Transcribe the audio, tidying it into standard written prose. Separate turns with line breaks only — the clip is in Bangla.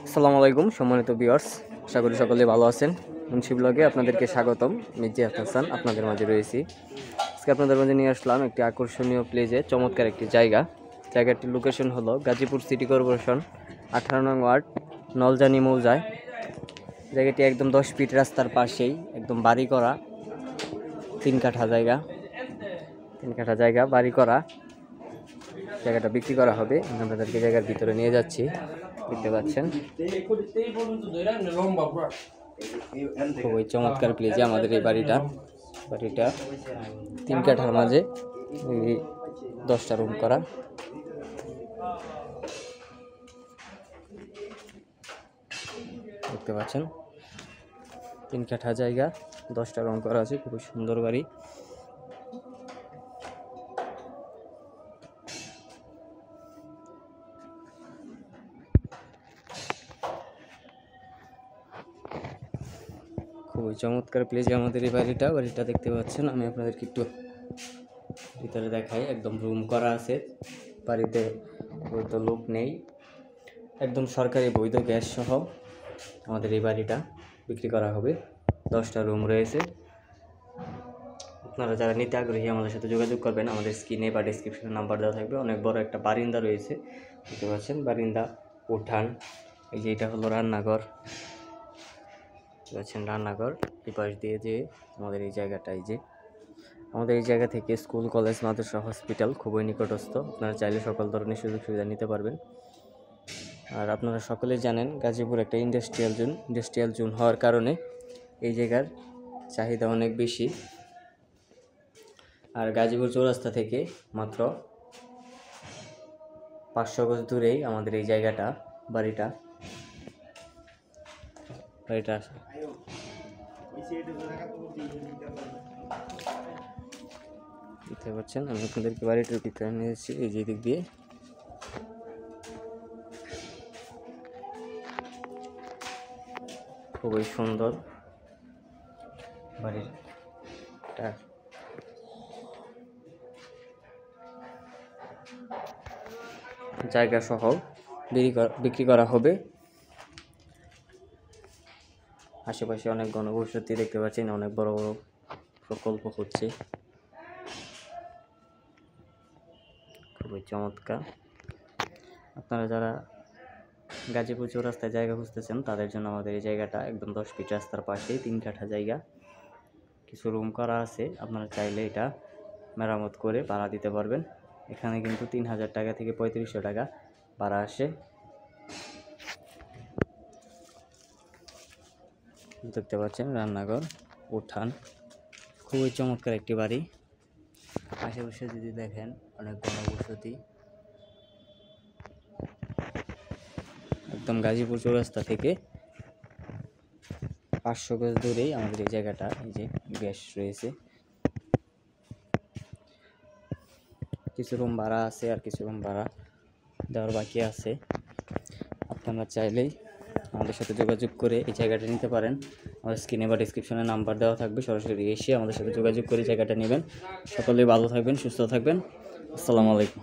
আসসালামু আলাইকুম সম্মানিত ভিউয়ার্স, আশা করি সকলে ভালো আছেন। মুন্সি ব্লগে আপনাদেরকে স্বাগতম। মির্জা হাসান আপনাদের মাঝে রয়েছি। আজকে আপনাদের মাঝে নিয়ে আসলাম একটি আকর্ষণীয় প্লেসে, চমৎকার একটি জায়গাটির লোকেশন হলো গাজীপুর সিটি কর্পোরেশন 18 নং ওয়ার্ড নলজানি মৌজায়। জায়গাটি একদম 10 ফিট রাস্তার পাশেই, একদম বাড়ি করা 3 কাঠা জায়গা বাড়ি করা। জায়গাটা বিক্রি করা হবে। আমি আপনাদেরকে জায়গার ভিতরে নিয়ে যাচ্ছি। দেখতে পাচ্ছেন খুবই চমৎকার প্লেসে আমাদের এই বাড়িটা 3 কাঠার মাঝে 10টা রুম করা। দেখতে পাচ্ছেন 3 কাঠা জায়গা, 10টা রুম করা আছে। খুবই সুন্দর বাড়ি। খুবই চমৎকার প্লেসে আমাদের এই বাড়িটা দেখতে পাচ্ছেন। আমি আপনাদেরকে একটু ভিতরে দেখাই। একদম রুম করা আছে। বাড়িতে বৈধ লোক নেই, একদম সরকারি বৈধ গ্যাস সহ আমাদের এই বাড়িটা বিক্রি করা হবে। 10টা রুম রয়েছে। আপনারা যারা নিতে আগ্রহী আমাদের সাথে যোগাযোগ করবেন। আমাদের স্ক্রিনে বা ডেসক্রিপশনে নাম্বার দেওয়া থাকবে। অনেক বড় একটা বারিন্দা রয়েছে, দেখতে পাচ্ছেন। বারিন্দা, উঠান, এই যে এটা হলো রান্নাঘর, পাচ্ছেন রান্নাঘর। এই পাশ দিয়ে যে আমাদের এই জায়গাটা, আমাদের এই জায়গা থেকে স্কুল, কলেজ, মাদ্রাসা, হসপিটাল খুবই নিকটস্থ। আপনারা চাইলে সকল ধরনের সুযোগ সুবিধা নিতে পারবেন। আর আপনারা সকলেই জানেন গাজীপুর একটা ইন্ডাস্ট্রিয়াল জোন হওয়ার কারণে এই জায়গার চাহিদা অনেক বেশি। আর গাজীপুর চৌরাস্তা থেকে মাত্র 500 গজ দূরেই আমাদের এই জায়গাটা, বাড়িটা দেখতে পাচ্ছেন। আমি আপনাদেরকে বাড়িটার ভিতরে নিয়েছি। এই যে দিক দিয়ে খুবই সুন্দর বাড়িটা। জায়গা সহ বিক্রি করা হবে। আশেপাশে অনেক ঘনবসতি দেখতে পাচ্ছেন। অনেক বড় বড় প্রকল্প হচ্ছে। খুবই চমৎকার। আপনারা যারা গাজীপুর চৌরাস্তায় জায়গা খুঁজতেছেন তাদের জন্য আমাদের এই জায়গাটা একদম 10 ফিট রাস্তার পাশে 3 কাঠা জায়গা। কিছু রুম করা আছে। আপনারা চাইলে এটা মেরামত করে ভাড়া দিতে পারবেন। এখানে কিন্তু 3000 টাকা থেকে 3500 টাকা ভাড়া আসে। দেখতে পাচ্ছেন রান্নাঘর, উঠান, খুবই চমৎকার একটি বাড়ি। আশেপাশে যদি দেখেন অনেক ঘনবসতি। একদম গাজীপুর চৌরাস্তা থেকে 500 গজ দূরেই আমাদের এই জায়গাটা। এই যে গ্যাস রয়েছে। কিছু রুম ভাড়া আছে, আর কিছু রুম ভাড়া দেওয়ার বাকি আছে। আপনারা চাইলেই আমাদের সাথে যোগাযোগ করে এই জায়গাটা নিতে পারেন। আমাদের স্ক্রিনে বা ডিসক্রিপশনে নাম্বার দেওয়া থাকবে। সরাসরি এসে আমাদের সাথে যোগাযোগ করে জায়গাটা নেবেন। সকলেই ভালো থাকবেন, সুস্থ থাকবেন। আসসালামু আলাইকুম।